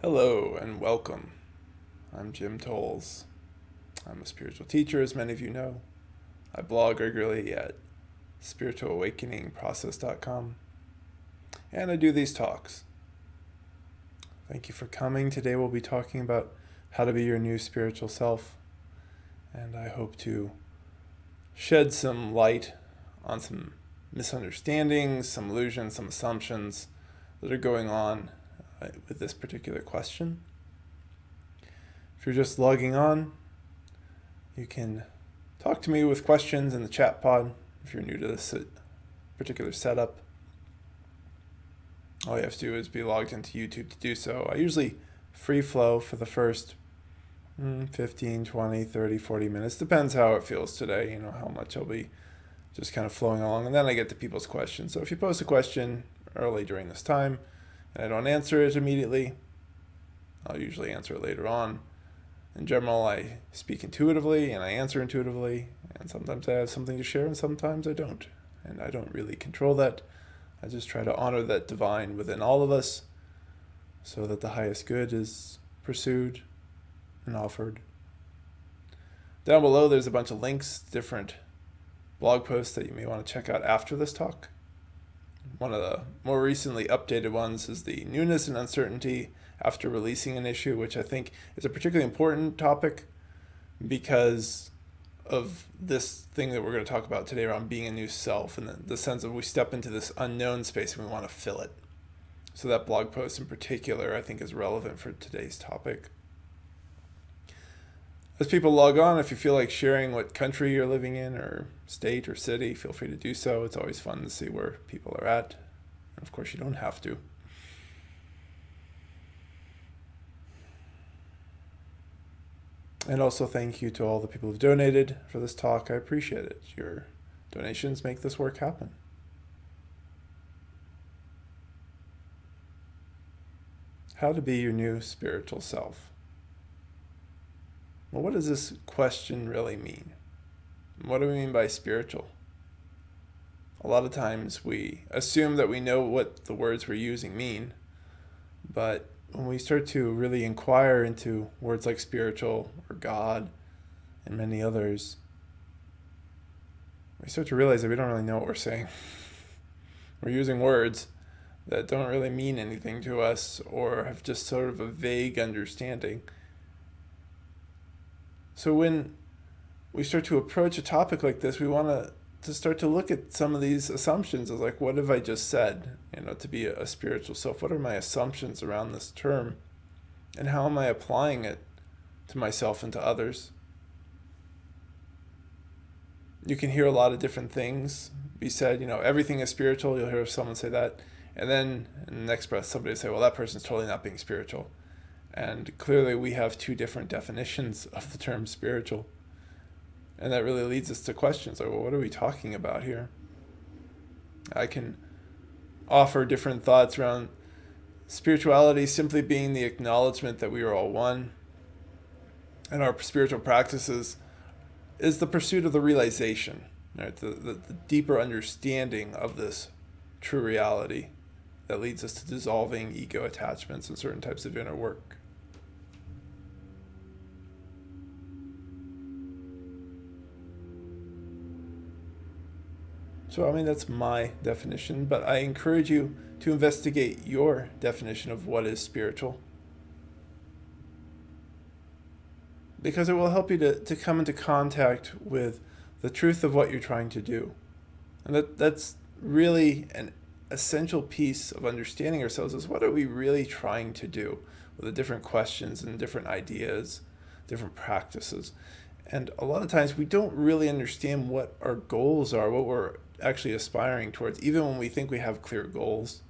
Hello and welcome. I'm Jim Tolles. I'm a spiritual teacher, as many of you know. I blog regularly at spiritualawakeningprocess.com, and I do these talks. Thank you for coming. Today we'll be talking about how to be your new spiritual self, and I hope to shed some light on some misunderstandings, some illusions, some assumptions that are going on with this particular question. If you're just logging on, you can talk to me with questions in the chat pod if you're new to this particular setup. All you have to do is be logged into YouTube to do so. I usually free flow for the first 15, 20, 30, 40 minutes. Depends how it feels today, how much I'll be just kind of flowing along. And then I get to people's questions. So if you post a question early during this time and I don't answer it immediately, I'll usually answer it later on. In general, I speak intuitively and I answer intuitively, and sometimes I have something to share and sometimes I don't. And I don't really control that. I just try to honor that divine within all of us so that the highest good is pursued and offered. Down below, there's a bunch of links, different blog posts that you may want to check out after this talk. One of the more recently updated ones is the Newness and Uncertainty after releasing an issue, which I think is a particularly important topic because of this thing that we're going to talk about today around being a new self, and the sense of we step into this unknown space and we want to fill it. So that blog post in particular, I think, is relevant for today's topic. As people log on, if you feel like sharing what country you're living in or state or city, feel free to do so. It's always fun to see where people are at. And of course, you don't have to. And also thank you to all the people who've donated for this talk. I appreciate it. Your donations make this work happen. How to be your new spiritual self. Well, what does this question really mean? What do we mean by spiritual? A lot of times we assume that we know what the words we're using mean, but when we start to really inquire into words like spiritual or God and many others, we start to realize that we don't really know what we're saying. We're using words that don't really mean anything to us or have just sort of a vague understanding. So when we start to approach a topic like this, we want to start to look at some of these assumptions as like, what have I just said, to be a spiritual self? What are my assumptions around this term? And how am I applying it to myself and to others? You can hear a lot of different things be said, everything is spiritual. You'll hear someone say that. And then in the next breath, somebody will say, well, that person's totally not being spiritual. And clearly we have two different definitions of the term spiritual. And that really leads us to questions like, well, what are we talking about here? I can offer different thoughts around spirituality simply being the acknowledgement that we are all one. And our spiritual practices is the pursuit of the realization, right? The deeper understanding of this true reality that leads us to dissolving ego attachments and certain types of inner work. So, that's my definition, but I encourage you to investigate your definition of what is spiritual, because it will help you to come into contact with the truth of what you're trying to do. And that's really an essential piece of understanding ourselves, is what are we really trying to do with the different questions and different ideas, different practices. And a lot of times we don't really understand what our goals are, what we're actually aspiring towards, even when we think we have clear goals.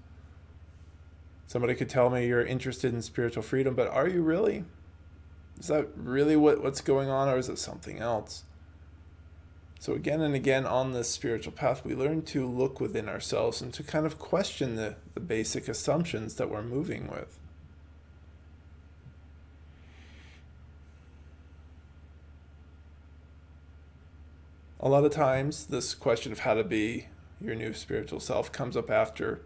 Somebody could tell me you're interested in spiritual freedom, but are you really? Is that really what's going on, or is it something else? So again and again on this spiritual path, we learn to look within ourselves and to kind of question the basic assumptions that we're moving with. A lot of times, this question of how to be your new spiritual self comes up after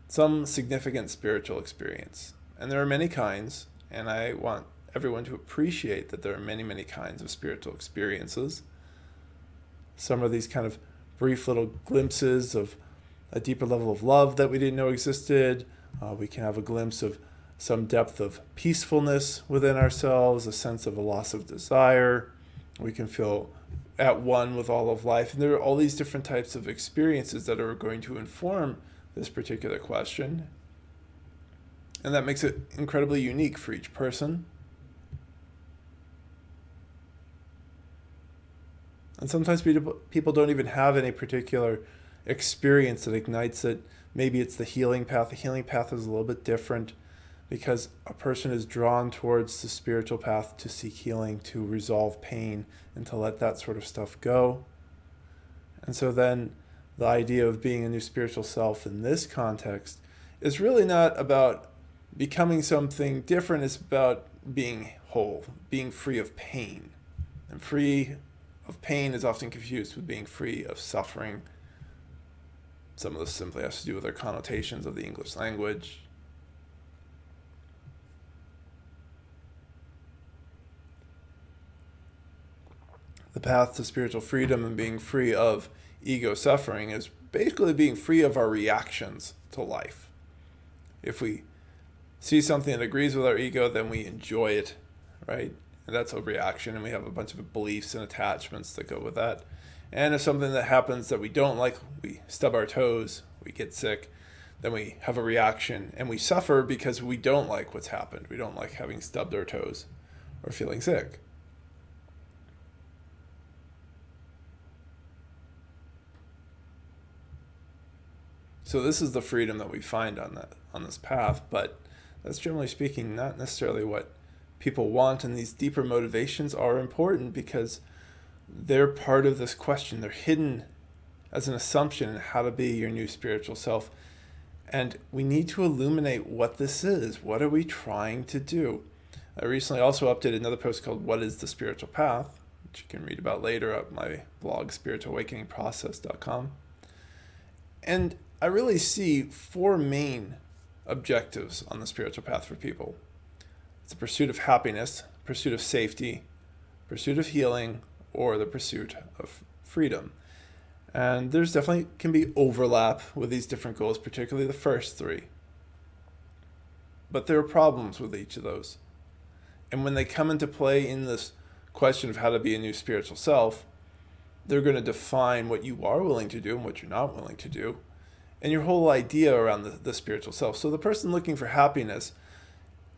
some significant spiritual experience. And there are many kinds. And I want everyone to appreciate that there are many, many kinds of spiritual experiences. Some are these kind of brief little glimpses of a deeper level of love that we didn't know existed. We can have a glimpse of some depth of peacefulness within ourselves, a sense of a loss of desire. We can feel at one with all of life. And there are all these different types of experiences that are going to inform this particular question. And that makes it incredibly unique for each person. And sometimes people don't even have any particular experience that ignites it. Maybe it's the healing path. The healing path is a little bit different because a person is drawn towards the spiritual path to seek healing, to resolve pain, and to let that sort of stuff go. And so then the idea of being a new spiritual self in this context is really not about becoming something different. It's about being whole, being free of pain. And free of pain is often confused with being free of suffering. Some of this simply has to do with their connotations of the English language. The path to spiritual freedom and being free of ego suffering is basically being free of our reactions to life. If we see something that agrees with our ego, then we enjoy it, right? And that's a reaction, and we have a bunch of beliefs and attachments that go with that. And if something that happens that we don't like, we stub our toes, we get sick, then we have a reaction, and we suffer because we don't like what's happened. We don't like having stubbed our toes or feeling sick. So this is the freedom that we find on this path, but that's generally speaking not necessarily what people want, and these deeper motivations are important because they're part of this question. They're hidden as an assumption in how to be your new spiritual self. And we need to illuminate what this is. What are we trying to do? I recently also updated another post called What is the Spiritual Path, which you can read about later at my blog, spiritualawakeningprocess.com. And I really see four main objectives on the spiritual path for people. It's the pursuit of happiness, pursuit of safety, pursuit of healing, or the pursuit of freedom. And there's definitely can be overlap with these different goals, particularly the first three. But there are problems with each of those. And when they come into play in this question of how to be a new spiritual self, they're going to define what you are willing to do and what you're not willing to do, and your whole idea around the spiritual self. So the person looking for happiness,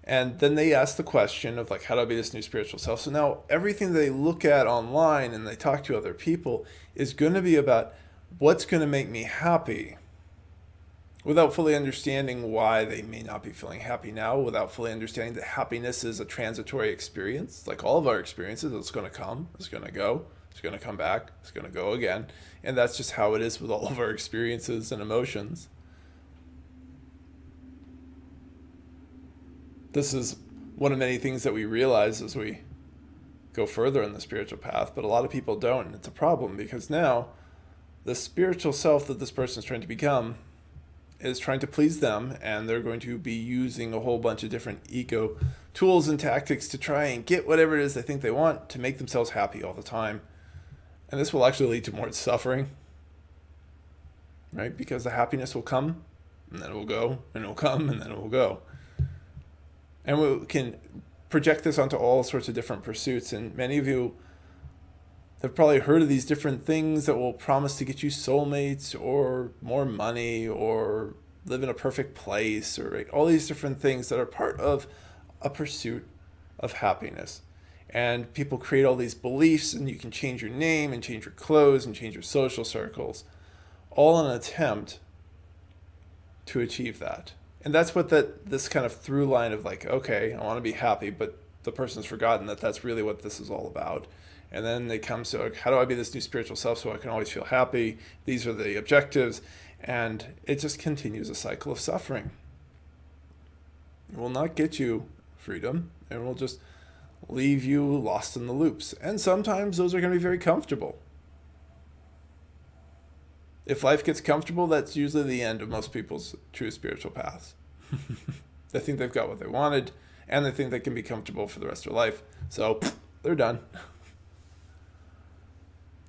and then they ask the question of like, how do I be this new spiritual self? So now everything they look at online and they talk to other people is going to be about what's going to make me happy, without fully understanding why they may not be feeling happy now, without fully understanding that happiness is a transitory experience. Like all of our experiences, it's going to come, it's going to go, it's going to come back, it's going to go again. And that's just how it is with all of our experiences and emotions. This is one of many things that we realize as we go further in the spiritual path, but a lot of people don't, and it's a problem because now the spiritual self that this person is trying to become is trying to please them, and they're going to be using a whole bunch of different ego tools and tactics to try and get whatever it is they think they want to make themselves happy all the time. And this will actually lead to more suffering, right? Because the happiness will come, and then it will go, and it will come, and then it will go. And we can project this onto all sorts of different pursuits. And many of you have probably heard of these different things that will promise to get you soulmates or more money or live in a perfect place, or all these different things that are part of a pursuit of happiness. And people create all these beliefs, and you can change your name and change your clothes and change your social circles, all in an attempt to achieve that. And that's what this kind of through line of like, okay, I want to be happy, but the person's forgotten that that's really what this is all about. And then they come to, like, how do I be this new spiritual self so I can always feel happy? These are the objectives. And it just continues a cycle of suffering. It will not get you freedom. It will just leave you lost in the loops. And sometimes those are going to be very comfortable. If life gets comfortable, that's usually the end of most people's true spiritual paths. They think they've got what they wanted, and they think they can be comfortable for the rest of their life. So they're done.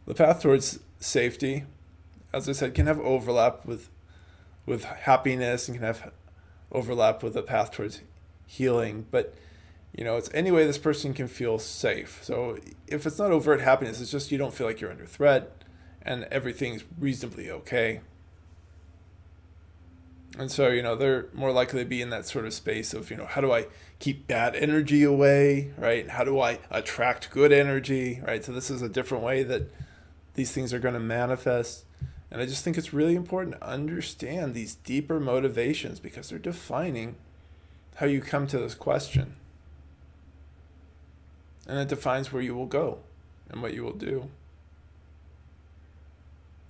The path towards safety, as I said, can have overlap with happiness and can have overlap with the path towards healing. But, it's any way this person can feel safe. So if it's not overt happiness, it's just you don't feel like you're under threat and everything's reasonably okay. And so, they're more likely to be in that sort of space of, how do I keep bad energy away, right? How do I attract good energy, right? So this is a different way that these things are going to manifest. And I just think it's really important to understand these deeper motivations because they're defining how you come to this question. And it defines where you will go and what you will do.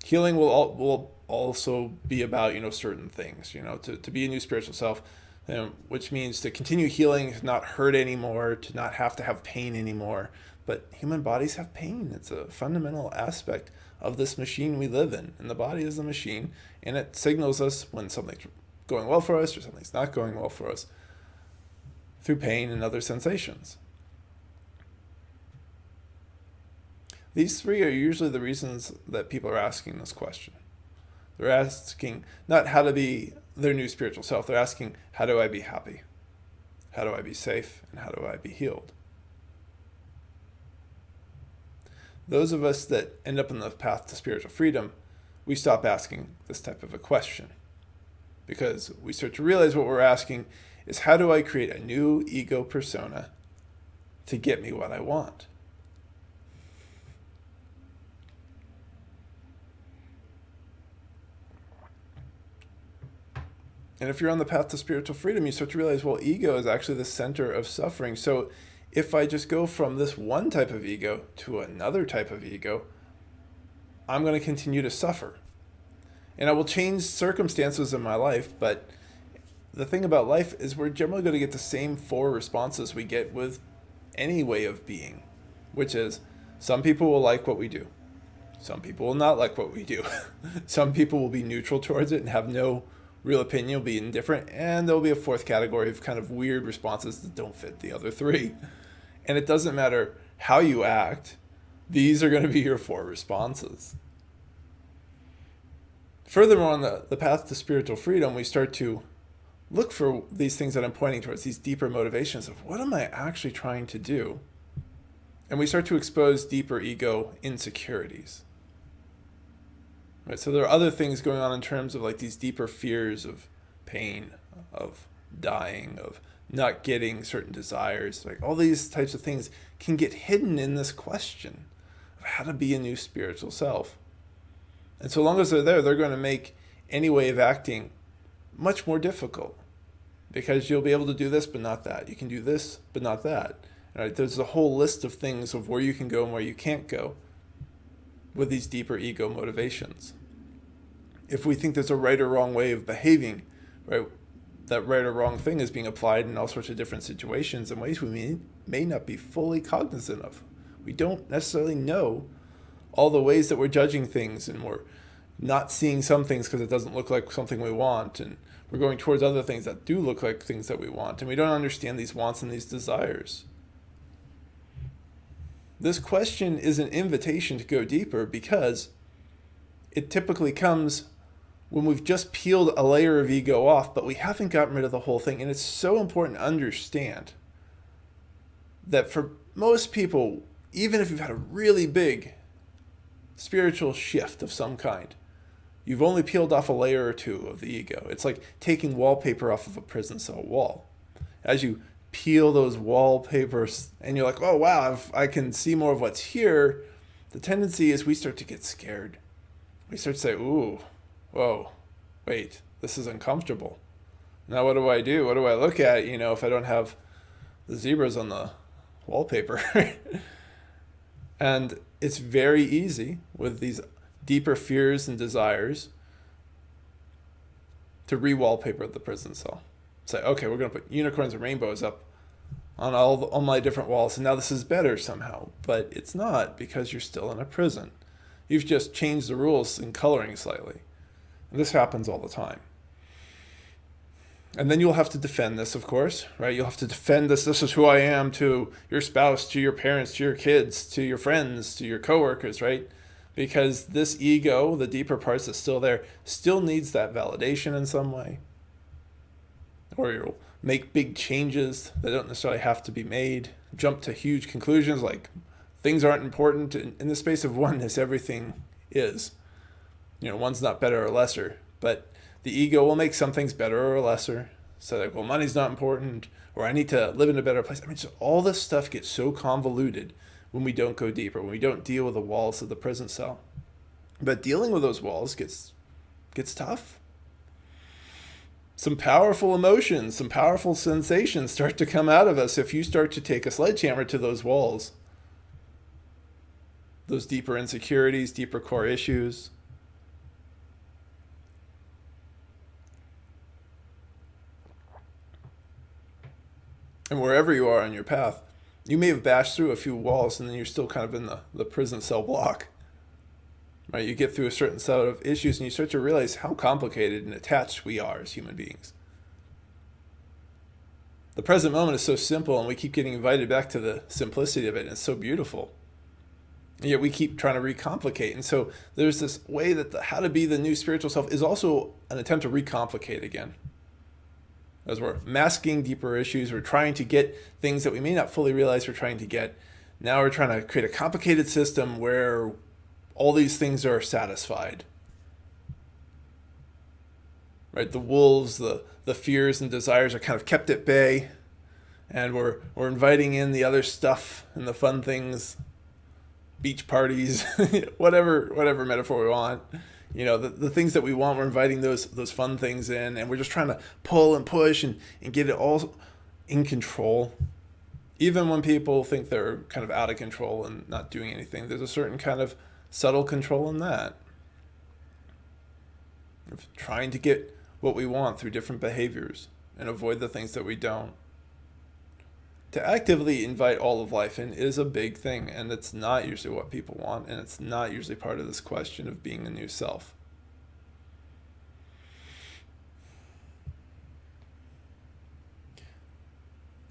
Healing will also be about, certain things, to be a new spiritual self, which means to continue healing, to not hurt anymore, to not have to have pain anymore. But human bodies have pain. It's a fundamental aspect of this machine we live in. And the body is the machine, and it signals us when something's going well for us or something's not going well for us through pain and other sensations. These three are usually the reasons that people are asking this question. They're asking not how to be their new spiritual self. They're asking, how do I be happy? How do I be safe? And how do I be healed? Those of us that end up on the path to spiritual freedom, we stop asking this type of a question because we start to realize what we're asking is, how do I create a new ego persona to get me what I want? And if you're on the path to spiritual freedom, you start to realize, well, ego is actually the center of suffering. So if I just go from this one type of ego to another type of ego, I'm going to continue to suffer. And I will change circumstances in my life, but the thing about life is we're generally going to get the same 4 responses we get with any way of being, which is some people will like what we do. Some people will not like what we do. Some people will be neutral towards it and have no real opinion, will be indifferent, and there'll be a 4th category of kind of weird responses that don't fit the other 3. And it doesn't matter how you act, these are going to be your 4 responses. Furthermore, on the path to spiritual freedom, we start to look for these things that I'm pointing towards, these deeper motivations of what am I actually trying to do? And we start to expose deeper ego insecurities. Right, so there are other things going on in terms of like these deeper fears of pain, of dying, of not getting certain desires. Like all these types of things can get hidden in this question of how to be a new spiritual self. And so long as they're there, they're going to make any way of acting much more difficult because you'll be able to do this, but not that. You can do this, but not that. Right? There's a whole list of things of where you can go and where you can't go with these deeper ego motivations. If we think there's a right or wrong way of behaving, right, that right or wrong thing is being applied in all sorts of different situations in ways we may not be fully cognizant of. We don't necessarily know all the ways that we're judging things, and we're not seeing some things because it doesn't look like something we want, and we're going towards other things that do look like things that we want, and we don't understand these wants and these desires. This question is an invitation to go deeper because it typically comes when we've just peeled a layer of ego off, but we haven't gotten rid of the whole thing. And it's so important to understand that for most people, even if you've had a really big spiritual shift of some kind, you've only peeled off a layer or 2 of the ego. It's like taking wallpaper off of a prison cell wall. As you peel those wallpapers and you're like, oh wow, I can see more of what's here, the tendency is we start to get scared. We start to say, ooh, whoa, wait, this is uncomfortable. Now what do I do? What do I look at, if I don't have the zebras on the wallpaper? And it's very easy with these deeper fears and desires to re-wallpaper the prison cell. Say, okay, we're going to put unicorns and rainbows up on all my different walls, and now this is better somehow. But it's not, because you're still in a prison. You've just changed the rules in coloring slightly. And this happens all the time. And then you'll have to defend this, of course, right? You'll have to defend this. This is who I am to your spouse, to your parents, to your kids, to your friends, to your coworkers, right? Because this ego, the deeper parts that's still there, still needs that validation in some way. Or you'll make big changes that don't necessarily have to be made, jump to huge conclusions like things aren't important. In the space of oneness, everything is. One's not better or lesser, but the ego will make some things better or lesser. So like, well, money's not important, or I need to live in a better place. I mean, just all this stuff gets so convoluted when we don't go deeper, when we don't deal with the walls of the prison cell. But dealing with those walls gets tough. Some powerful emotions, some powerful sensations start to come out of us if you start to take a sledgehammer to those walls. Those deeper insecurities, deeper core issues. And wherever you are on your path, you may have bashed through a few walls and then you're still kind of in the prison cell block. Right? You get through a certain set of issues and you start to realize how complicated and attached we are as human beings. The present moment is so simple and we keep getting invited back to the simplicity of it, and it's so beautiful. And yet we keep trying to recomplicate. And so there's this way that how to be the new spiritual self is also an attempt to recomplicate again. As we're masking deeper issues, we're trying to get things that we may not fully realize we're trying to get. Now we're trying to create a complicated system where all these things are satisfied. Right? The wolves, the fears and desires are kind of kept at bay. And we're inviting in the other stuff and the fun things, beach parties, whatever metaphor we want. The things that we want, we're inviting those fun things in, and we're just trying to pull and push and get it all in control. Even when people think they're kind of out of control and not doing anything, there's a certain kind of subtle control in that. Of trying to get what we want through different behaviors and avoid the things that we don't. To actively invite all of life in is a big thing, and it's not usually what people want, and it's not usually part of this question of being a new self.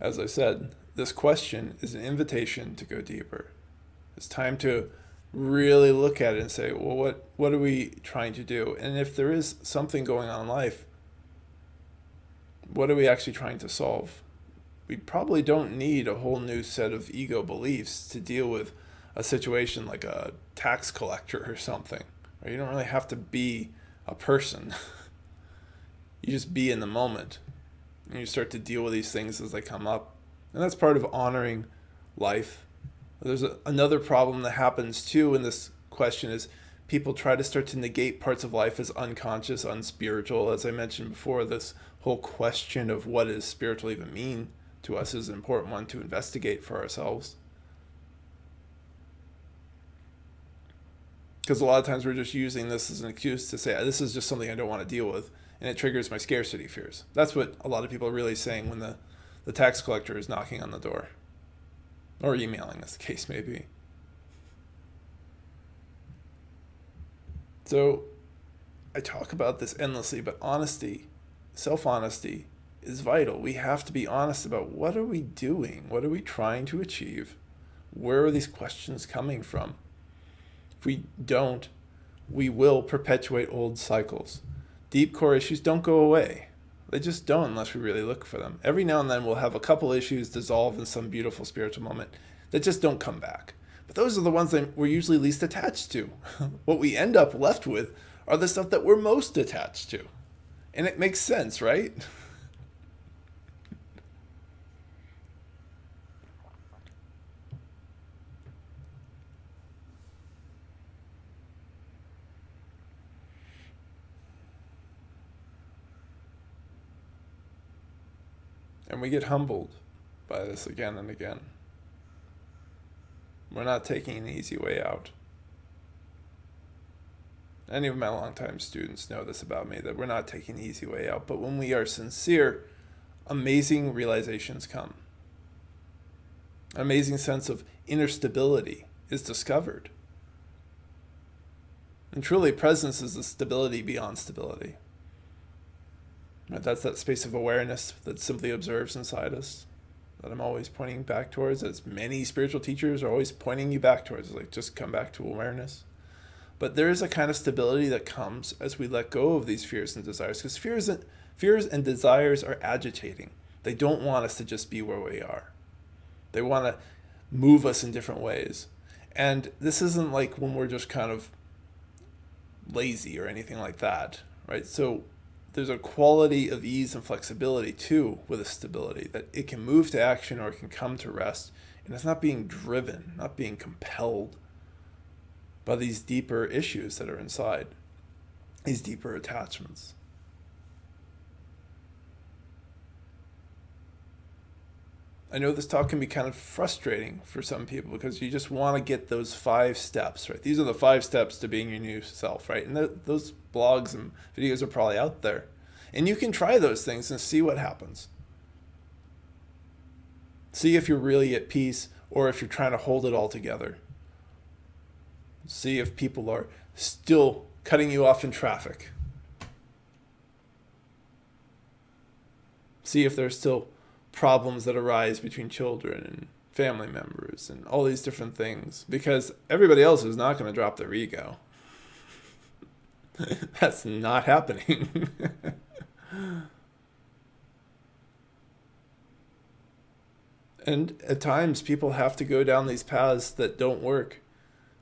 As I said, this question is an invitation to go deeper. It's time to really look at it and say, well, what are we trying to do? And if there is something going on in life, what are we actually trying to solve? We probably don't need a whole new set of ego beliefs to deal with a situation like a tax collector or something. Right? You don't really have to be a person. You just be in the moment. And you start to deal with these things as they come up. And that's part of honoring life. There's another problem that happens too in this question is people try to start to negate parts of life as unconscious, unspiritual. As I mentioned before, this whole question of what does spiritual even mean to us is an important one to investigate for ourselves. Because a lot of times we're just using this as an excuse to say, this is just something I don't want to deal with, and it triggers my scarcity fears. That's what a lot of people are really saying when the tax collector is knocking on the door. Or emailing, as the case may be. So I talk about this endlessly, but honesty, self-honesty, is vital. We have to be honest about what are we doing? What are we trying to achieve? Where are these questions coming from? If we don't, we will perpetuate old cycles. Deep core issues don't go away. They just don't unless we really look for them. Every now and then we'll have a couple issues dissolve in some beautiful spiritual moment that just don't come back. But those are the ones that we're usually least attached to. What we end up left with are the stuff that we're most attached to. And it makes sense, right? And we get humbled by this again and again. We're not taking an easy way out. Any of my longtime students know this about me, that we're not taking the easy way out. But when we are sincere, amazing realizations come. An amazing sense of inner stability is discovered. And truly, presence is the stability beyond stability. Right? That's that space of awareness that simply observes inside us, that I'm always pointing back towards, as many spiritual teachers are always pointing you back towards. It's like, just come back to awareness. But there is a kind of stability that comes as we let go of these fears and desires, because fears and desires are agitating. They don't want us to just be where we are. They want to move us in different ways. And this isn't like when we're just kind of lazy or anything like that, right? So there's a quality of ease and flexibility too with a stability, that it can move to action or it can come to rest, and it's not being driven, not being compelled by these deeper issues that are inside, these deeper attachments. I know this talk can be kind of frustrating for some people because you just want to get those 5 steps, right? These are the 5 steps to being your new self, right? And those blogs and videos are probably out there. And you can try those things and see what happens. See if you're really at peace or if you're trying to hold it all together. See if people are still cutting you off in traffic. See if there's still problems that arise between children and family members and all these different things, because everybody else is not going to drop their ego. That's not happening. And at times people have to go down these paths that don't work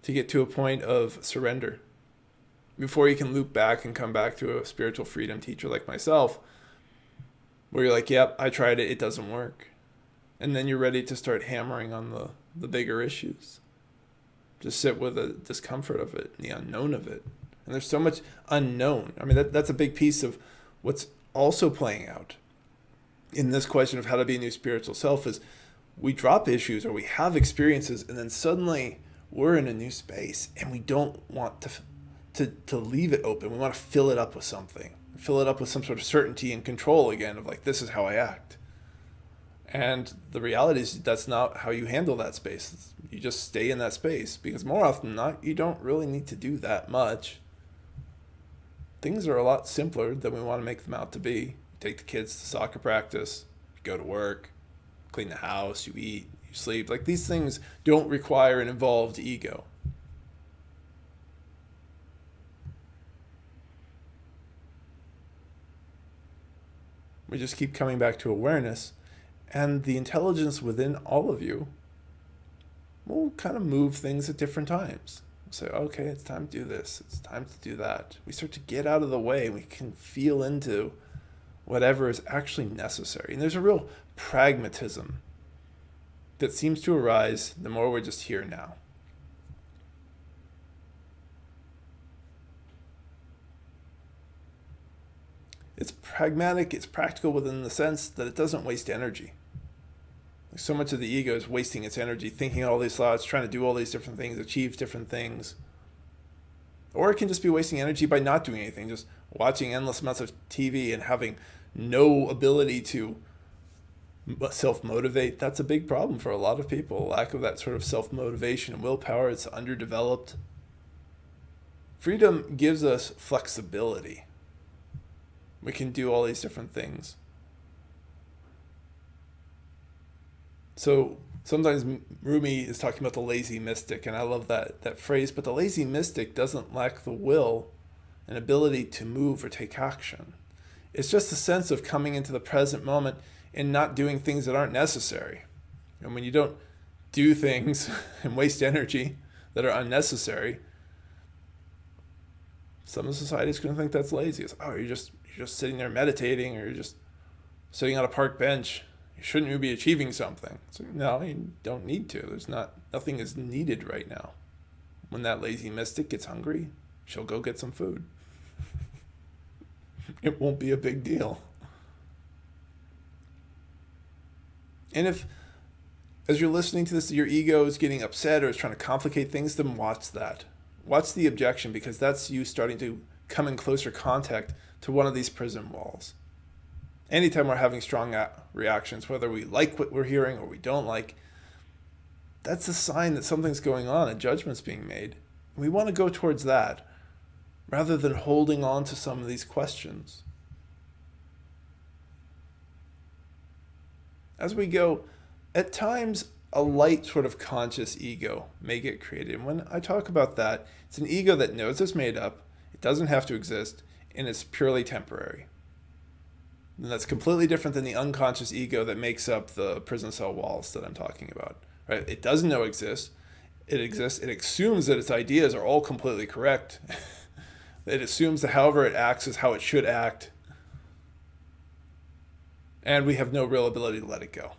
to get to a point of surrender before you can loop back and come back to a spiritual freedom teacher like myself, where you're like, yep, I tried it, it doesn't work. And then you're ready to start hammering on the bigger issues. Just sit with the discomfort of it, the unknown of it. And there's so much unknown. I mean, that's a big piece of what's also playing out in this question of how to be a new spiritual self, is we drop issues or we have experiences and then suddenly we're in a new space and we don't want to leave it open. We want to fill it up with something. Fill it up with some sort of certainty and control again of like, this is how I act. And the reality is that's not how you handle that space. You just stay in that space, because more often than not, you don't really need to do that much. Things are a lot simpler than we want to make them out to be. You take the kids to soccer practice, you go to work, clean the house, you eat, you sleep. Like, these things don't require an involved ego. We just keep coming back to awareness, and the intelligence within all of you will kind of move things at different times. We'll say, okay, it's time to do this. It's time to do that. We start to get out of the way. We can feel into whatever is actually necessary. And there's a real pragmatism that seems to arise the more we're just here now. It's pragmatic, it's practical within the sense that it doesn't waste energy. Like, so much of the ego is wasting its energy thinking all these thoughts, trying to do all these different things, achieve different things. Or it can just be wasting energy by not doing anything, just watching endless amounts of TV and having no ability to self-motivate. That's a big problem for a lot of people. Lack of that sort of self-motivation and willpower. It's underdeveloped. Freedom gives us flexibility. We can do all these different things. So sometimes Rumi is talking about the lazy mystic, and I love that phrase, but the lazy mystic doesn't lack the will and ability to move or take action. It's just a sense of coming into the present moment and not doing things that aren't necessary. And when you don't do things and waste energy that are unnecessary, some of society is going to think that's lazy. It's, oh, you're just sitting there meditating, or you're just sitting on a park bench. Shouldn't you be achieving something? So, no, you don't need to. Nothing is needed right now. When that lazy mystic gets hungry, she'll go get some food. It won't be a big deal. And if, as you're listening to this, your ego is getting upset or is trying to complicate things, then watch that. Watch the objection, because that's you starting to come in closer contact to one of these prison walls. Anytime we're having strong reactions, whether we like what we're hearing or we don't like, that's a sign that something's going on, a judgment's being made. We want to go towards that rather than holding on to some of these questions. As we go, at times a light sort of conscious ego may get created. And when I talk about that, it's an ego that knows it's made up, it doesn't have to exist, and it's purely temporary. And that's completely different than the unconscious ego that makes up the prison cell walls that I'm talking about. Right? It doesn't know it exists. It exists. It assumes that its ideas are all completely correct. It assumes that however it acts is how it should act. And we have no real ability to let it go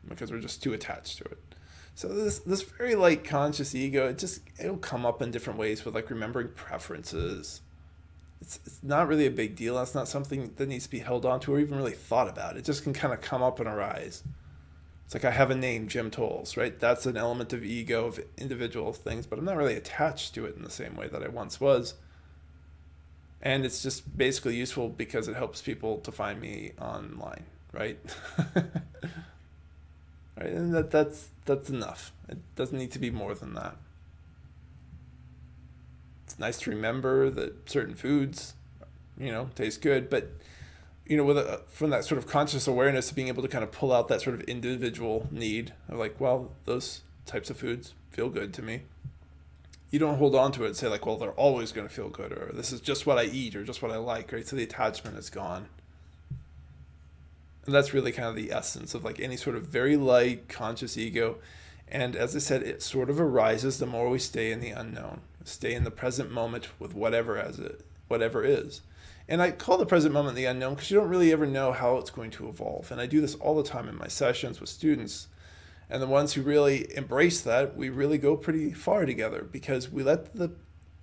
because we're just too attached to it. So this very light conscious ego, it'll come up in different ways with like remembering preferences. It's not really a big deal. That's not something that needs to be held on to or even really thought about. It just can kind of come up and arise. It's like I have a name, Jim Tolles, right? That's an element of ego, of individual things, but I'm not really attached to it in the same way that I once was. And it's just basically useful because it helps people to find me online, right? Right? And that's enough. It doesn't need to be more than that. It's nice to remember that certain foods, taste good, but from that sort of conscious awareness of being able to kind of pull out that sort of individual need of like, well, those types of foods feel good to me. You don't hold on to it and say like, well, they're always going to feel good, or this is just what I eat or just what I like, right? So the attachment is gone. And that's really kind of the essence of like any sort of very light conscious ego. And as I said, it sort of arises the more we stay in the unknown, stay in the present moment with whatever is. And I call the present moment the unknown because you don't really ever know how it's going to evolve. And I do this all the time in my sessions with students. And the ones who really embrace that, we really go pretty far together because we let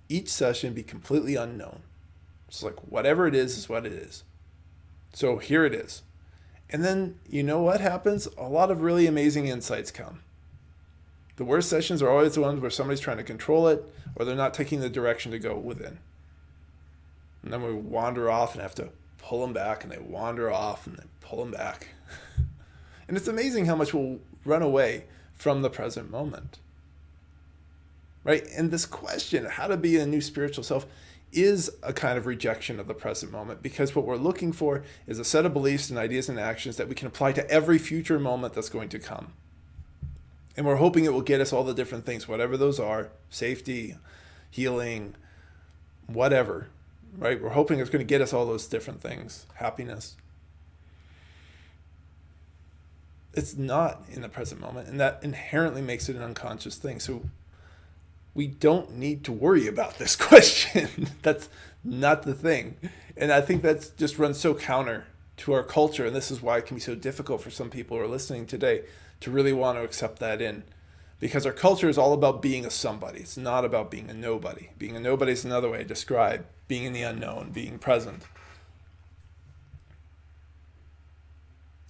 each session be completely unknown. It's like whatever it is what it is. So here it is. And then you know what happens? A lot of really amazing insights come. The worst sessions are always the ones where somebody's trying to control it or they're not taking the direction to go within. And then we wander off and have to pull them back, and they wander off and then pull them back. And it's amazing how much we'll run away from the present moment. Right? And this question, how to be a new spiritual self, is a kind of rejection of the present moment because what we're looking for is a set of beliefs and ideas and actions that we can apply to every future moment that's going to come. And we're hoping it will get us all the different things, whatever those are, safety, healing, whatever. Right? We're hoping it's going to get us all those different things. Happiness. It's not in the present moment, and that inherently makes it an unconscious thing. So we don't need to worry about this question. That's not the thing. And I think that's just runs so counter to our culture, and this is why it can be so difficult for some people who are listening today to really want to accept that in. Because our culture is all about being a somebody. It's not about being a nobody. Being a nobody is another way to describe being in the unknown, being present.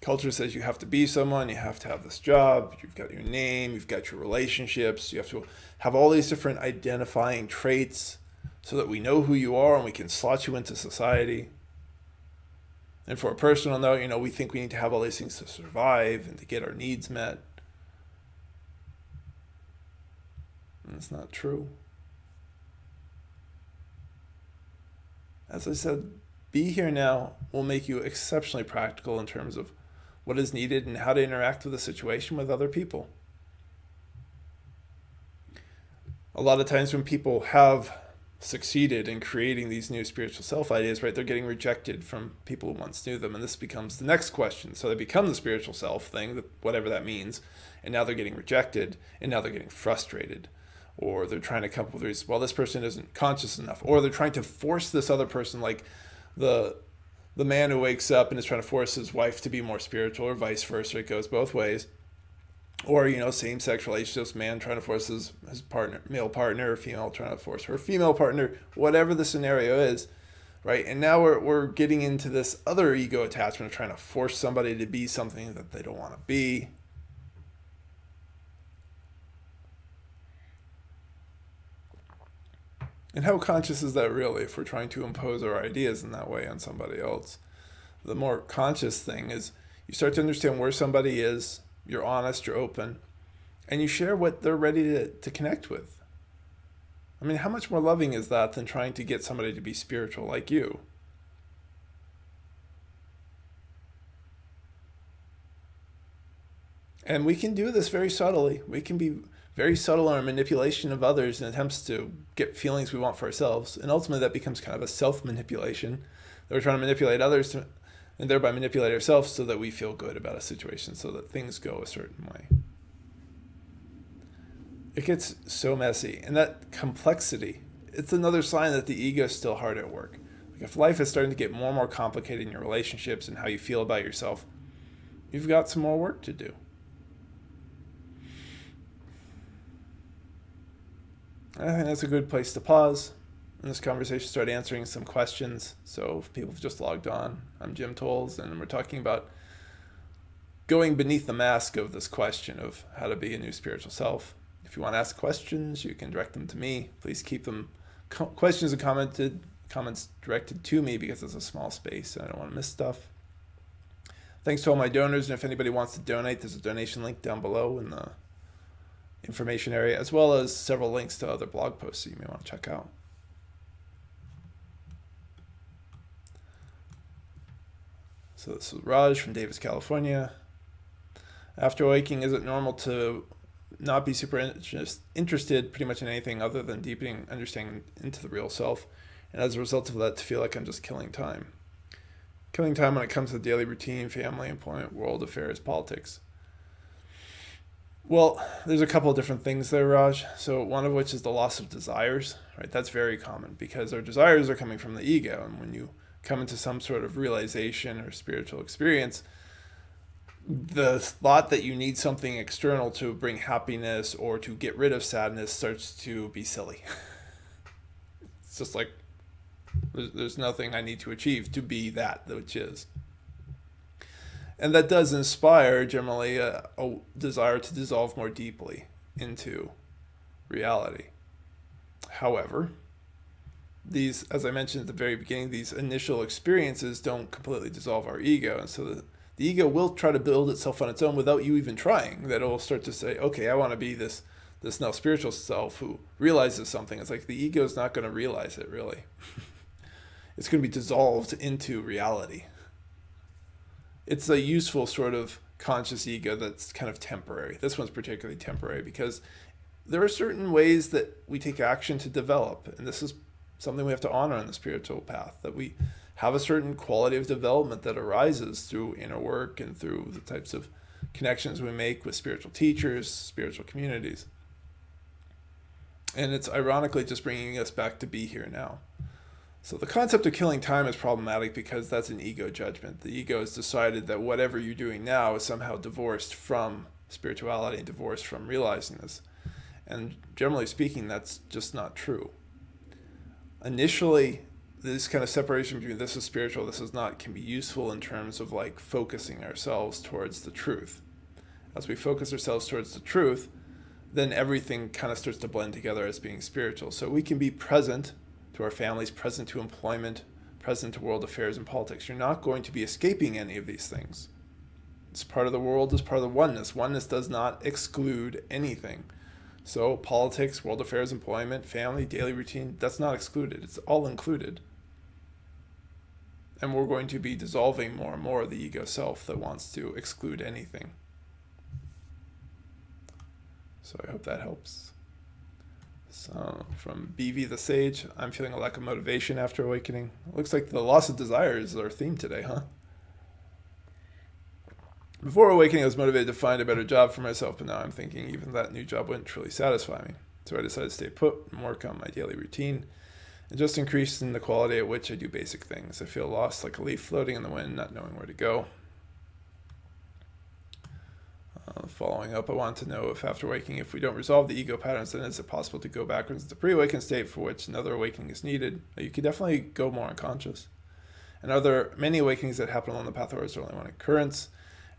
Culture says you have to be someone, you have to have this job, you've got your name, you've got your relationships, you have to have all these different identifying traits so that we know who you are and we can slot you into society. And for a personal note, we think we need to have all these things to survive and to get our needs met. And it's not true. As I said, be here now will make you exceptionally practical in terms of what is needed and how to interact with a situation with other people. A lot of times when people have succeeded in creating these new spiritual self ideas, right, they're getting rejected from people who once knew them. And this becomes the next question. So they become the spiritual self thing, whatever that means. And now they're getting rejected. And now they're getting frustrated. Or they're trying to come up with reasons, well, this person isn't conscious enough. Or they're trying to force this other person, like the man who wakes up and is trying to force his wife to be more spiritual, or vice versa. It goes both ways. Or, same-sex relationships, man trying to force his partner, male partner, female trying to force her female partner, whatever the scenario is, right? And now we're getting into this other ego attachment of trying to force somebody to be something that they don't want to be. And how conscious is that really if we're trying to impose our ideas in that way on somebody else? The more conscious thing is you start to understand where somebody is, you're honest, you're open, and you share what they're ready to connect with. I mean, how much more loving is that than trying to get somebody to be spiritual like you? And we can do this very subtly. We can be very subtle in our manipulation of others in attempts to get feelings we want for ourselves. And ultimately that becomes kind of a self-manipulation, that we're trying to manipulate others to, and thereby manipulate ourselves so that we feel good about a situation, so that things go a certain way. It gets so messy. And that complexity, it's another sign that the ego is still hard at work. Like if life is starting to get more and more complicated in your relationships and how you feel about yourself, you've got some more work to do. I think that's a good place to pause in this conversation, start answering some questions. So if people have just logged on, I'm Jim Tolles, and we're talking about going beneath the mask of this question of how to be a new spiritual self. If you want to ask questions, you can direct them to me. Please keep them questions and comments directed to me, because it's a small space and I don't want to miss stuff. Thanks to all my donors, and if anybody wants to donate, there's a donation link down below in the information area, as well as several links to other blog posts that you may want to check out. So this is Raj from Davis, California. After awakening, is it normal to not be super interested pretty much in anything other than deepening understanding into the real self, and as a result of that to feel like I'm just killing time? Killing time when it comes to daily routine, family, employment, world affairs, politics. Well, there's a couple of different things there, Raj. So one of which is the loss of desires, right? That's very common because our desires are coming from the ego. And when you come into some sort of realization or spiritual experience, the thought that you need something external to bring happiness or to get rid of sadness starts to be silly. It's just like, there's nothing I need to achieve to be that which is. And that does inspire, generally, a desire to dissolve more deeply into reality. However, these, as I mentioned at the very beginning, these initial experiences don't completely dissolve our ego. And so the ego will try to build itself on its own without you even trying. That it will start to say, okay, I want to be this now spiritual self who realizes something. It's like the ego is not going to realize it, really. It's going to be dissolved into reality. It's a useful sort of conscious ego that's kind of temporary. This one's particularly temporary because there are certain ways that we take action to develop, and this is something we have to honor on the spiritual path, that we have a certain quality of development that arises through inner work and through the types of connections we make with spiritual teachers, spiritual communities. And it's ironically just bringing us back to be here now. So the concept of killing time is problematic because that's an ego judgment. The ego has decided that whatever you're doing now is somehow divorced from spirituality and divorced from realizing this. And generally speaking, that's just not true. Initially, this kind of separation between this is spiritual, this is not, can be useful in terms of like focusing ourselves towards the truth. As we focus ourselves towards the truth, then everything kind of starts to blend together as being spiritual. So we can be present to our families, present to employment, present to world affairs and politics. You're not going to be escaping any of these things. It's part of the world, it's part of the oneness. Oneness does not exclude anything. So politics, world affairs, employment, family, daily routine, that's not excluded. It's all included. And we're going to be dissolving more and more of the ego self that wants to exclude anything. So I hope that helps. So from BV the Sage, I'm feeling a lack of motivation after awakening. Looks like the loss of desire is our theme today, huh? Before awakening, I was motivated to find a better job for myself, but now I'm thinking even that new job wouldn't truly satisfy me. So I decided to stay put and work on my daily routine and just increase in the quality at which I do basic things. I feel lost like a leaf floating in the wind, not knowing where to go. Following up, I want to know if after waking, if we don't resolve the ego patterns, then is it possible to go backwards into pre-awakened state for which another awakening is needed? You could definitely go more unconscious. And are there many awakenings that happen along the path, or is there only one occurrence?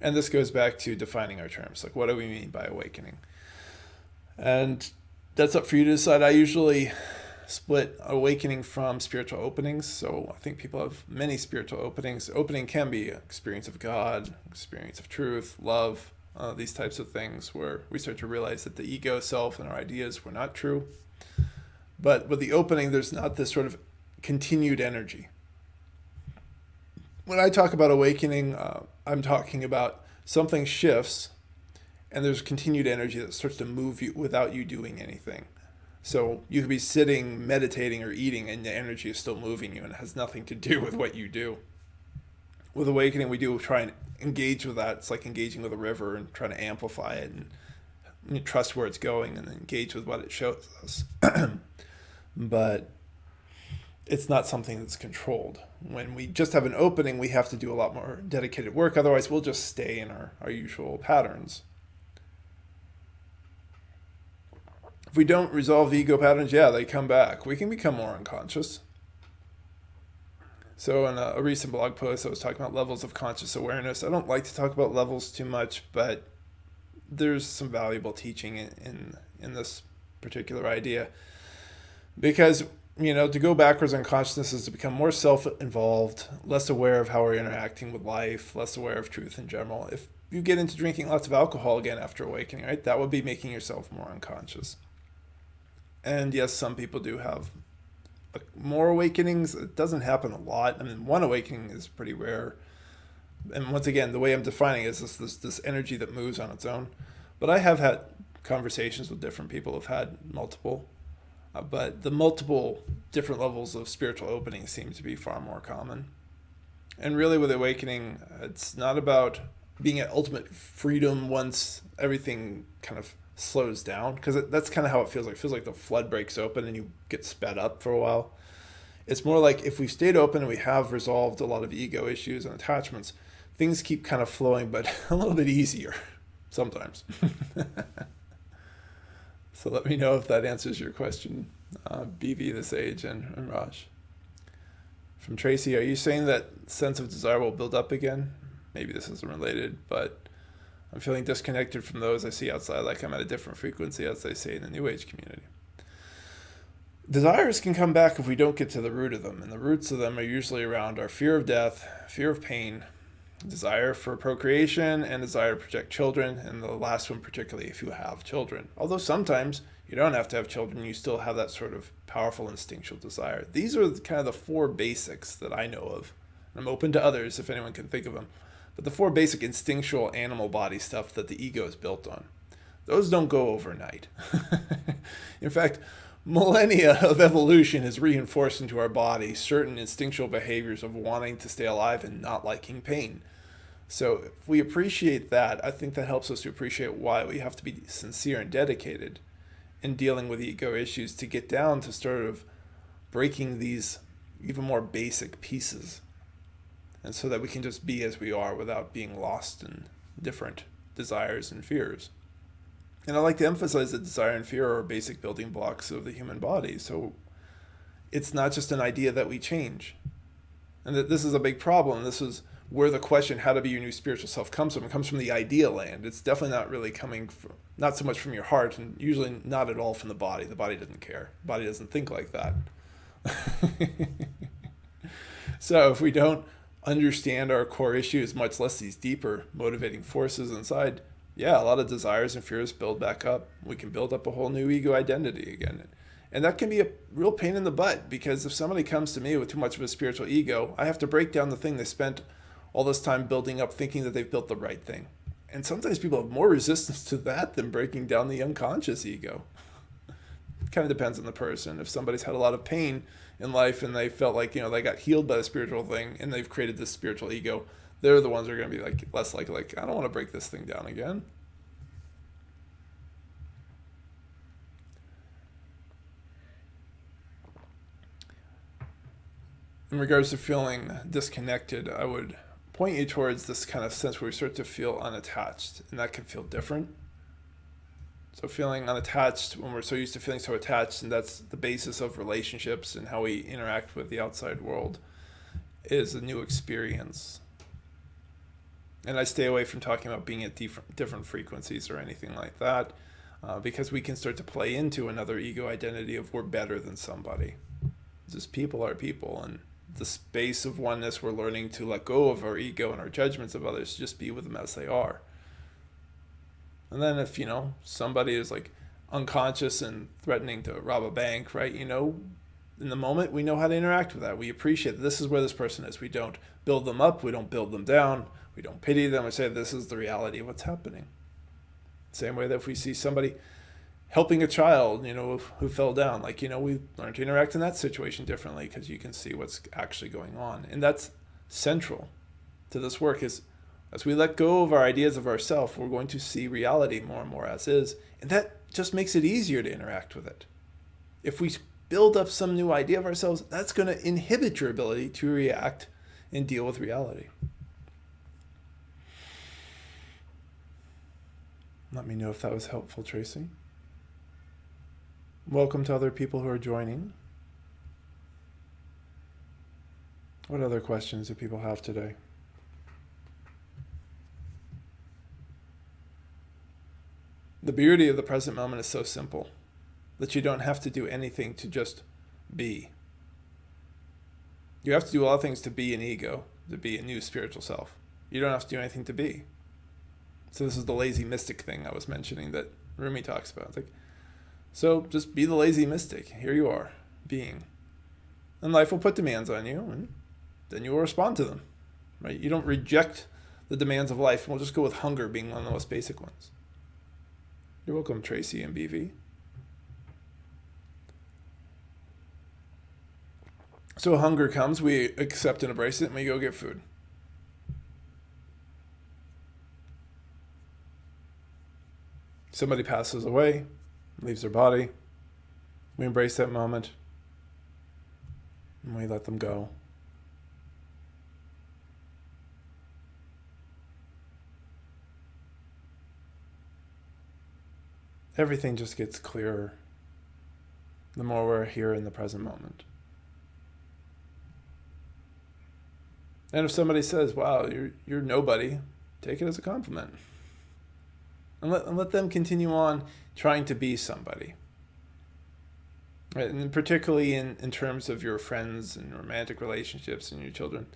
And this goes back to defining our terms. Like, what do we mean by awakening? And that's up for you to decide. I usually split awakening from spiritual openings. So I think people have many spiritual openings. Opening can be experience of God, experience of truth, love, these types of things where we start to realize that the ego self and our ideas were not true. But with the opening, there's not this sort of continued energy. When I talk about awakening, I'm talking about something shifts and there's continued energy that starts to move you without you doing anything. So you could be sitting, meditating, or eating, and the energy is still moving you, and it has nothing to do with what you do. With awakening, we do try and engage with that. It's like engaging with a river and trying to amplify it and trust where it's going and engage with what it shows us. But it's not something that's controlled. When we just have an opening, we have to do a lot more dedicated work. Otherwise, we'll just stay in our usual patterns. If we don't resolve the ego patterns, they come back. We can become more unconscious. So in a recent blog post, I was talking about levels of conscious awareness. I don't like to talk about levels too much, but there's some valuable teaching in this particular idea. Because, to go backwards on consciousness is to become more self-involved, less aware of how we're interacting with life, less aware of truth in general. If you get into drinking lots of alcohol again after awakening, right, that would be making yourself more unconscious. And yes, some people do have more awakenings. It doesn't happen a lot. I mean, one awakening is pretty rare. And once again, the way I'm defining it is this energy that moves on its own. But I have had conversations with different people who've had multiple. But the multiple different levels of spiritual opening seem to be far more common. And really with awakening, it's not about being at ultimate freedom once everything kind of slows down, because that's kind of how it feels like. It feels like the flood breaks open and you get sped up for a while. It's more like if we stayed open and we have resolved a lot of ego issues and attachments, things keep kind of flowing, but a little bit easier sometimes. So let me know if that answers your question, BV, The Sage, and Raj. From Tracy, are you saying that sense of desire will build up again? Maybe this isn't related, but I'm feeling disconnected from those I see outside, like I'm at a different frequency, as they say in the New Age community. Desires can come back if we don't get to the root of them, and the roots of them are usually around our fear of death, fear of pain, desire for procreation, and desire to protect children, and the last one particularly if you have children. Although sometimes you don't have to have children, you still have that sort of powerful instinctual desire. These are kind of the four basics that I know of. I'm open to others if anyone can think of them. But the four basic instinctual animal body stuff that the ego is built on, those don't go overnight. In fact, millennia of evolution has reinforced into our body certain instinctual behaviors of wanting to stay alive and not liking pain. So if we appreciate that, I think that helps us to appreciate why we have to be sincere and dedicated in dealing with ego issues to get down to sort of breaking these even more basic pieces. And so that we can just be as we are without being lost in different desires and fears. And I like to emphasize that desire and fear are basic building blocks of the human body. So it's not just an idea that we change. And that this is a big problem. This is where the question, how to be your new spiritual self, comes from. It comes from the idea land. It's definitely not really coming from, not so much from your heart, and usually not at all from the body. The body doesn't care. The body doesn't think like that. So if we don't understand our core issues, much less these deeper motivating forces inside, a lot of desires and fears build back up. We can build up a whole new ego identity again. And that can be a real pain in the butt, because if somebody comes to me with too much of a spiritual ego, I have to break down the thing they spent all this time building up, thinking that they've built the right thing. And sometimes people have more resistance to that than breaking down the unconscious ego. It kind of depends on the person. If somebody's had a lot of pain in life and they felt like, they got healed by the spiritual thing and they've created this spiritual ego, they're the ones that are going to be less likely, I don't want to break this thing down again. In regards to feeling disconnected, I would point you towards this kind of sense where we start to feel unattached, and that can feel different. So feeling unattached, when we're so used to feeling so attached, and that's the basis of relationships and how we interact with the outside world, is a new experience. And I stay away from talking about being at different frequencies or anything like that, because we can start to play into another ego identity of we're better than somebody. Just people are people, and the space of oneness, we're learning to let go of our ego and our judgments of others, just be with them as they are. And then if, somebody is unconscious and threatening to rob a bank, right, in the moment, we know how to interact with that. We appreciate that this is where this person is. We don't build them up. We don't build them down. We don't pity them. We say this is the reality of what's happening. Same way that if we see somebody helping a child, who fell down, we learn to interact in that situation differently because you can see what's actually going on. And that's central to this work, is as we let go of our ideas of ourselves, we're going to see reality more and more as is. And that just makes it easier to interact with it. If we build up some new idea of ourselves, that's going to inhibit your ability to react and deal with reality. Let me know if that was helpful, Tracy. Welcome to other people who are joining. What other questions do people have today? The beauty of the present moment is so simple that you don't have to do anything to just be. You have to do a lot of things to be an ego, to be a new spiritual self. You don't have to do anything to be. So this is the lazy mystic thing I was mentioning that Rumi talks about. It's like, so just be the lazy mystic. Here you are, being. And life will put demands on you, and then you will respond to them. Right? You don't reject the demands of life. We'll just go with hunger being one of the most basic ones. You're welcome, Tracy and BV. So hunger comes, we accept and embrace it, and we go get food. Somebody passes away, leaves their body. We embrace that moment, and we let them go. Everything just gets clearer the more we're here in the present moment. And if somebody says, wow, you're nobody, take it as a compliment. And let them continue on trying to be somebody. Right? And particularly in terms of your friends and romantic relationships and your children.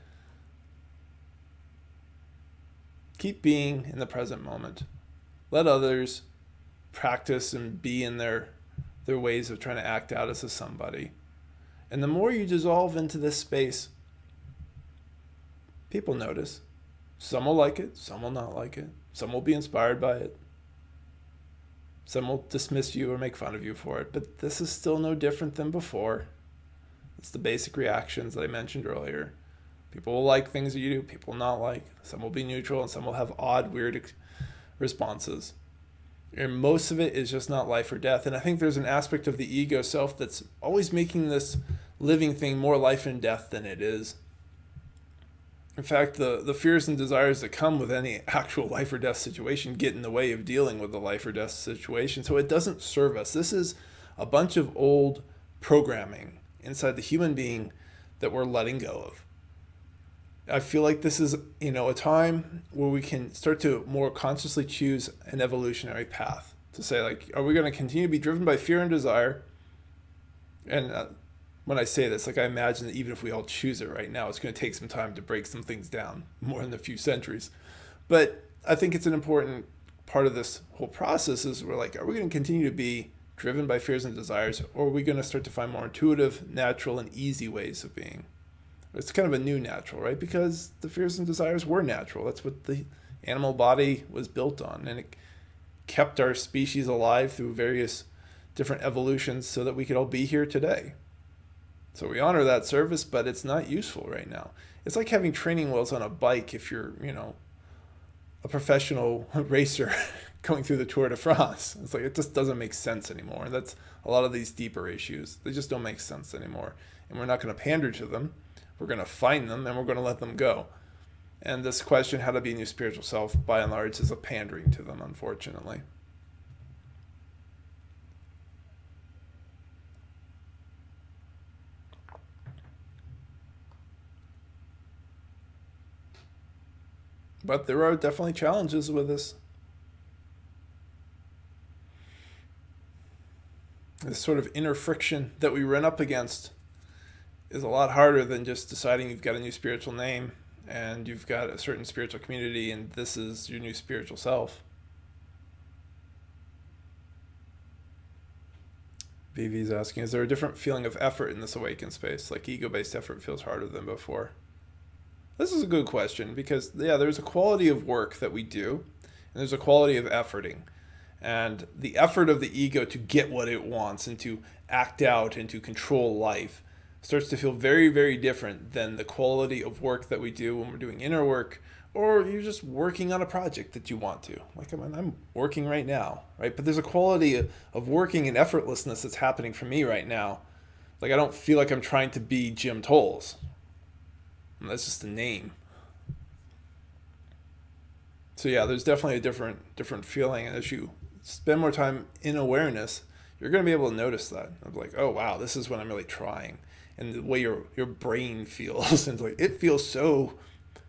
Keep being in the present moment. Let others practice and be in their ways of trying to act out as a somebody. And the more you dissolve into this space, people notice. Some will like it, some will not like it. Some will be inspired by it. Some will dismiss you or make fun of you for it. But this is still no different than before. It's the basic reactions that I mentioned earlier. People will like things that you do, people will not like. Some will be neutral, and some will have odd, weird responses. And most of it is just not life or death. And I think there's an aspect of the ego self that's always making this living thing more life and death than it is. In fact, the fears and desires that come with any actual life or death situation get in the way of dealing with the life or death situation. So it doesn't serve us. This is a bunch of old programming inside the human being that we're letting go of. I feel like this is, a time where we can start to more consciously choose an evolutionary path. To say, like, are we going to continue to be driven by fear and desire? And when I say this, I imagine that even if we all choose it right now, it's going to take some time to break some things down, more than a few centuries. But I think it's an important part of this whole process is we're like, are we going to continue to be driven by fears and desires, or are we going to start to find more intuitive, natural, and easy ways of being? It's kind of a new natural, right? Because the fears and desires were natural. That's what the animal body was built on. And it kept our species alive through various different evolutions so that we could all be here today. So we honor that service, but it's not useful right now. It's like having training wheels on a bike if you're, a professional racer going through the Tour de France. It's like, it just doesn't make sense anymore. And that's a lot of these deeper issues. They just don't make sense anymore. And we're not going to pander to them. We're going to find them, and we're going to let them go. And this question, how to be a new spiritual self, by and large, is a pandering to them, unfortunately. But there are definitely challenges with this. This sort of inner friction that we run up against is a lot harder than just deciding you've got a new spiritual name and you've got a certain spiritual community and this is your new spiritual self. BV's asking, is there a different feeling of effort in this awakened space? Like ego-based effort feels harder than before. This is a good question because, there's a quality of work that we do and there's a quality of efforting. And the effort of the ego to get what it wants and to act out and to control life starts to feel very, very different than the quality of work that we do when we're doing inner work, or you're just working on a project that you want to. Like, I'm working right now, right? But there's a quality of working and effortlessness that's happening for me right now. Like, I don't feel like I'm trying to be Jim Tolles. That's just a name. So yeah, there's definitely a different feeling. And as you spend more time in awareness, you're going to be able to notice that. I'm like, oh wow, this is when I'm really trying. And the way your brain feels, and like, it feels so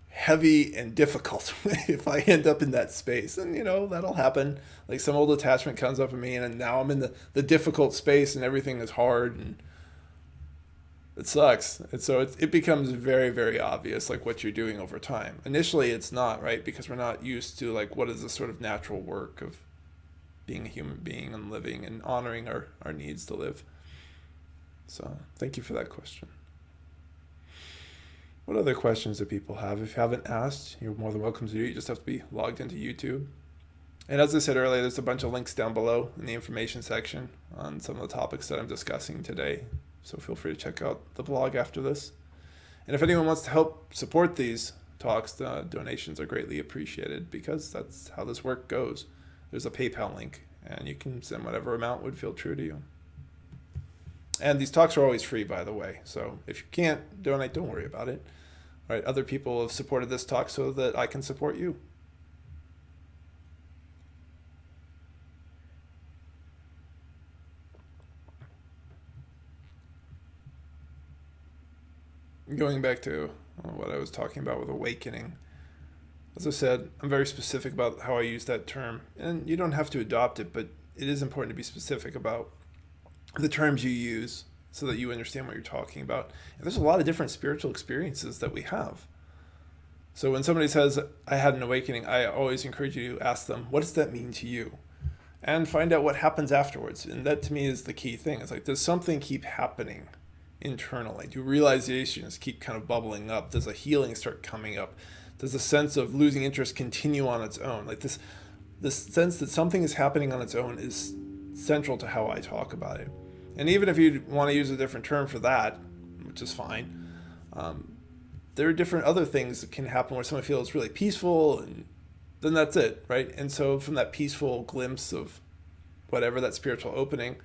heavy and difficult if I end up in that space. And that'll happen. Like, some old attachment comes up in me, and now I'm in the difficult space and everything is hard and it sucks. And so it becomes very, very obvious, like, what you're doing over time. Initially it's not, right? Because we're not used to, like, what is the sort of natural work of being a human being and living and honoring our needs to live. So thank you for that question. What other questions do people have? If you haven't asked, you're more than welcome to do it. You just have to be logged into YouTube. And as I said earlier, there's a bunch of links down below in the information section on some of the topics that I'm discussing today. So feel free to check out the blog after this. And if anyone wants to help support these talks, the donations are greatly appreciated, because that's how this work goes. There's a PayPal link, and you can send whatever amount would feel true to you. And these talks are always free, by the way. So if you can't donate, don't worry about it. All right, other people have supported this talk so that I can support you. Going back to what I was talking about with awakening, as I said, I'm very specific about how I use that term. And you don't have to adopt it, but it is important to be specific about the terms you use so that you understand what you're talking about. And there's a lot of different spiritual experiences that we have. So when somebody says, I had an awakening, I always encourage you to ask them, what does that mean to you? And find out what happens afterwards. And that, to me, is the key thing. It's like, does something keep happening internally? Do realizations keep kind of bubbling up? Does a healing start coming up? Does the sense of losing interest continue on its own? Like, this sense that something is happening on its own is central to how I talk about it. And even if you want to use a different term for that, which is fine, there are different other things that can happen where someone feels really peaceful, and then that's it, right? And so from that peaceful glimpse of whatever, that spiritual opening,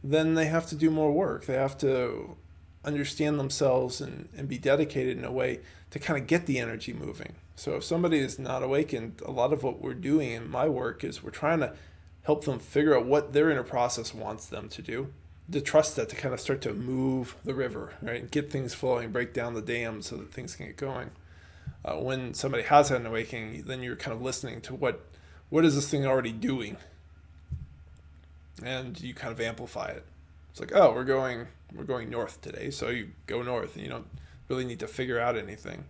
then they have to do more work. They have to understand themselves and be dedicated in a way to kind of get the energy moving. So if somebody is not awakened, a lot of what we're doing in my work is we're trying to help them figure out what their inner process wants them to do, to trust that, to kind of start to move the river, right? Get things flowing, break down the dam so that things can get going. When somebody has had an awakening, then you're kind of listening to what is this thing already doing? And you kind of amplify it. It's like, oh, we're going north today, so you go north, and you don't really need to figure out anything.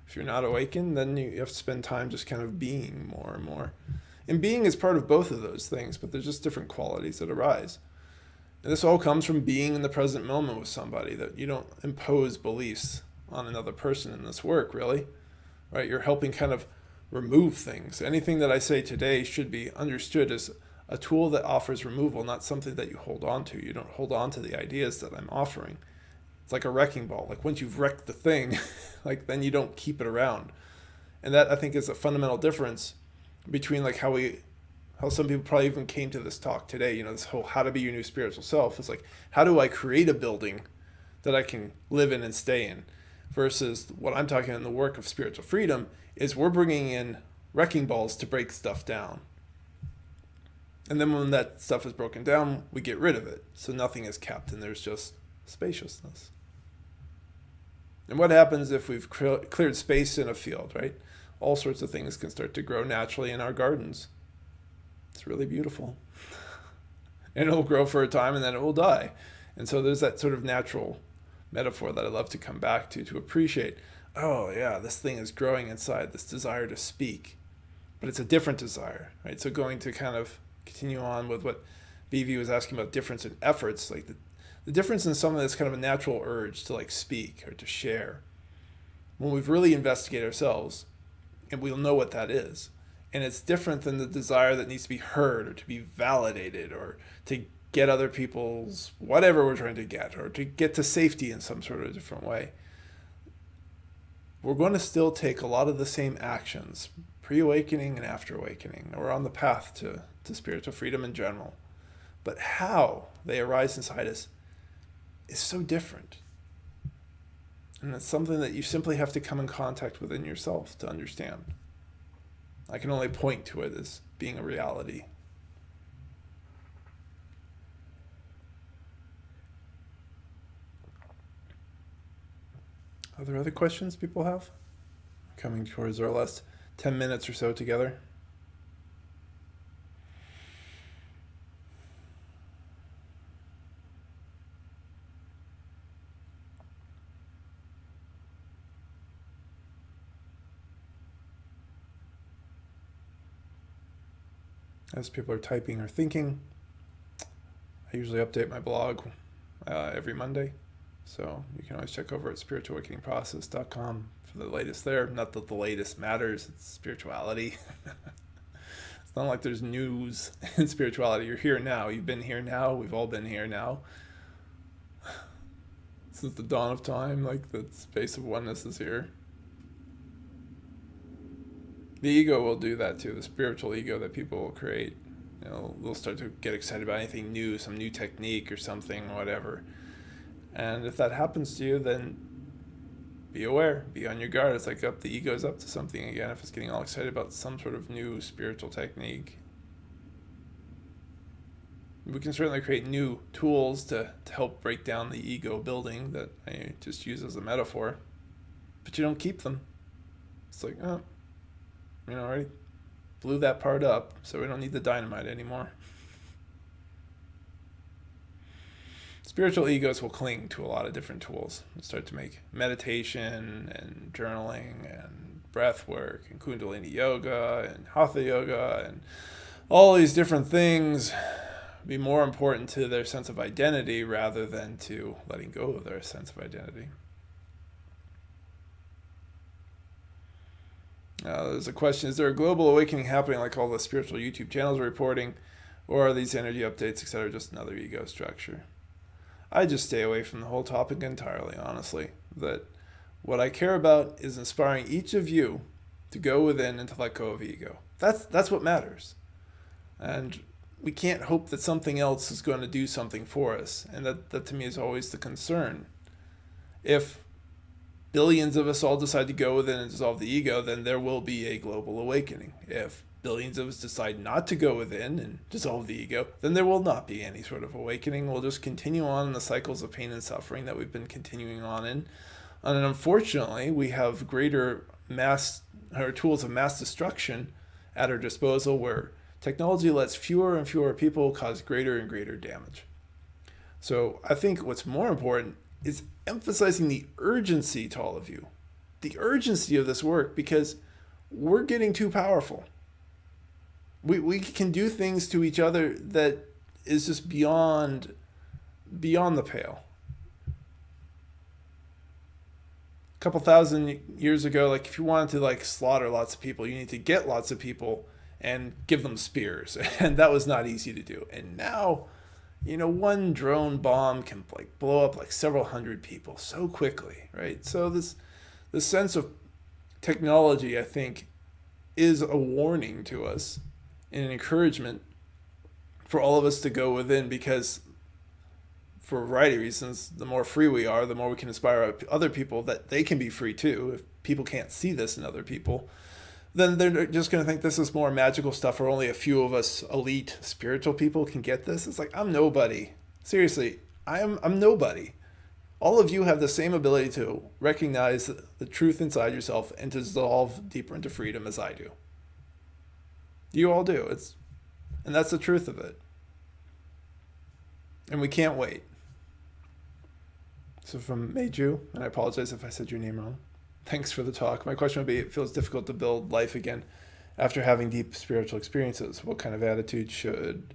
If you're not awakened, then you have to spend time just kind of being more and more. And being is part of both of those things, but there's just different qualities that arise. And this all comes from being in the present moment with somebody, that you don't impose beliefs on another person in this work, really, right? You're helping kind of remove things. Anything that I say today should be understood as a tool that offers removal, not something that you hold on to. You don't hold on to the ideas that I'm offering. It's like a wrecking ball. Like, once you've wrecked the thing, like, then you don't keep it around. And that, I think, is a fundamental difference between like how some people probably even came to this talk today, this whole how to be your new spiritual self. It's like, how do I create a building that I can live in and stay in? Versus what I'm talking in the work of spiritual freedom is we're bringing in wrecking balls to break stuff down. And then when that stuff is broken down, we get rid of it. So nothing is kept, and there's just spaciousness. And what happens if we've cleared space in a field, right? All sorts of things can start to grow naturally in our gardens. It's really beautiful. And it'll grow for a time, and then it will die. And so there's that sort of natural metaphor that I love to come back to appreciate. Oh yeah, this thing is growing inside, this desire to speak. But it's a different desire, right? So going to kind of continue on with what Vivi was asking about difference in efforts, like the difference in something that's kind of a natural urge to like speak or to share. When we've really investigated ourselves, and we'll know what that is. And it's different than the desire that needs to be heard or to be validated or to get other people's whatever we're trying to get, or to get to safety in some sort of different way. We're going to still take a lot of the same actions, pre-awakening and after awakening, or on the path to spiritual freedom in general. But how they arise inside us is so different. And it's something that you simply have to come in contact within yourself to understand. I can only point to it as being a reality. Are there other questions people have? Coming towards our last 10 minutes or so together. As people are typing or thinking, I usually update my blog every Monday. So you can always check over at spiritualawakeningprocess.com for the latest there. Not that the latest matters, it's spirituality. It's not like there's news in spirituality. You're here now. You've been here now. We've all been here now. Since the dawn of time, like the space of oneness is here. The ego will do that too, the spiritual ego that people will create. You know, they'll start to get excited about anything new, some new technique or something, whatever. And if that happens to you, then be aware, be on your guard. It's like the ego's up to something again if it's getting all excited about some sort of new spiritual technique. We can certainly create new tools to help break down the ego building that I just use as a metaphor. But you don't keep them. It's like, oh, already blew that part up, so we don't need the dynamite anymore. Spiritual egos will cling to a lot of different tools and start to make meditation and journaling and breath work and kundalini yoga and hatha yoga and all these different things be more important to their sense of identity rather than to letting go of their sense of identity. There's a question, is there a global awakening happening like all the spiritual YouTube channels are reporting, or are these energy updates, etc., just another ego structure? I just stay away from the whole topic entirely, honestly. That what I care about is inspiring each of you to go within and to let go of ego. That's what matters. And we can't hope that something else is going to do something for us. And that to me is always the concern. If billions of us all decide to go within and dissolve the ego, then there will be a global awakening. If billions of us decide not to go within and dissolve the ego, then there will not be any sort of awakening. We'll just continue on in the cycles of pain and suffering that we've been continuing on in. And unfortunately, we have greater tools of mass destruction at our disposal, where technology lets fewer and fewer people cause greater and greater damage. So I think what's more important is emphasizing the urgency to all of you. The urgency of this work, because we're getting too powerful. We can do things to each other that is just beyond the pale. A couple thousand years ago, like if you wanted to like slaughter lots of people, you need to get lots of people and give them spears, and that was not easy to do. And now, one drone bomb can like blow up like several hundred people so quickly, right? So this sense of technology, I think, is a warning to us and an encouragement for all of us to go within, because for a variety of reasons, the more free we are, the more we can inspire other people that they can be free too. If people can't see this in other people, then they're just going to think this is more magical stuff, or only a few of us elite spiritual people can get this. It's like, I'm nobody. Seriously, I'm nobody. All of you have the same ability to recognize the truth inside yourself and to dissolve deeper into freedom as I do. You all do. And that's the truth of it. And we can't wait. So from Meiju, and I apologize if I said your name wrong, thanks for the talk. My question would be, it feels difficult to build life again after having deep spiritual experiences. What kind of attitude should...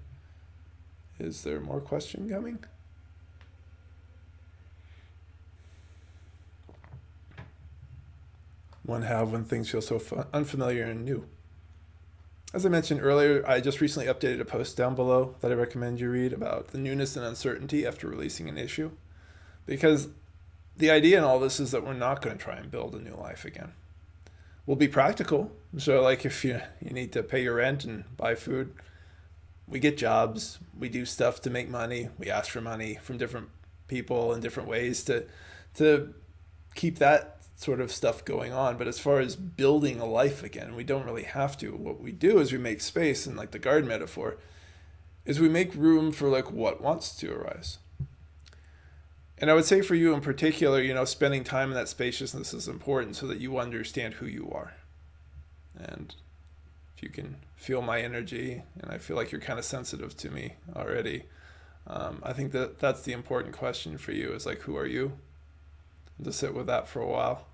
Is there more question coming? One have when things feel so unfamiliar and new? As I mentioned earlier, I just recently updated a post down below that I recommend you read about the newness and uncertainty after releasing an issue. Because the idea in all this is that we're not going to try and build a new life again. We'll be practical. So like if you need to pay your rent and buy food, we get jobs, we do stuff to make money, we ask for money from different people in different ways to keep that sort of stuff going on. But as far as building a life again, we don't really have to. What we do is we make space, and like the garden metaphor, is we make room for like what wants to arise. And I would say for you in particular, spending time in that spaciousness is important so that you understand who you are. And if you can feel my energy, and I feel like you're kind of sensitive to me already, I think that's the important question for you is like, who are you? And to sit with that for a while.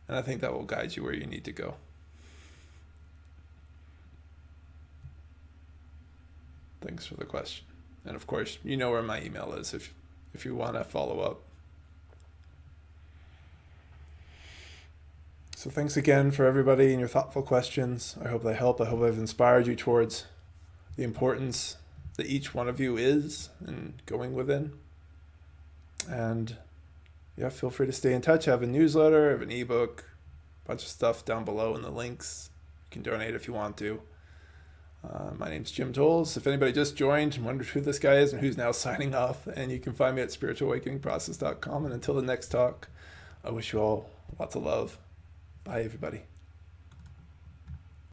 And I think that will guide you where you need to go. Thanks for the question. And of course, you know where my email is if you want to follow up. So thanks again for everybody and your thoughtful questions. I hope they help. I hope I've inspired you towards the importance that each one of you is in going within. And yeah, feel free to stay in touch. I have a newsletter, I have an ebook, a bunch of stuff down below in the links. You can donate if you want to. My name's Jim Tolles. If anybody just joined and wondered who this guy is and who's now signing off, and you can find me at spiritualawakeningprocess.com. And until the next talk, I wish you all lots of love. Bye, everybody.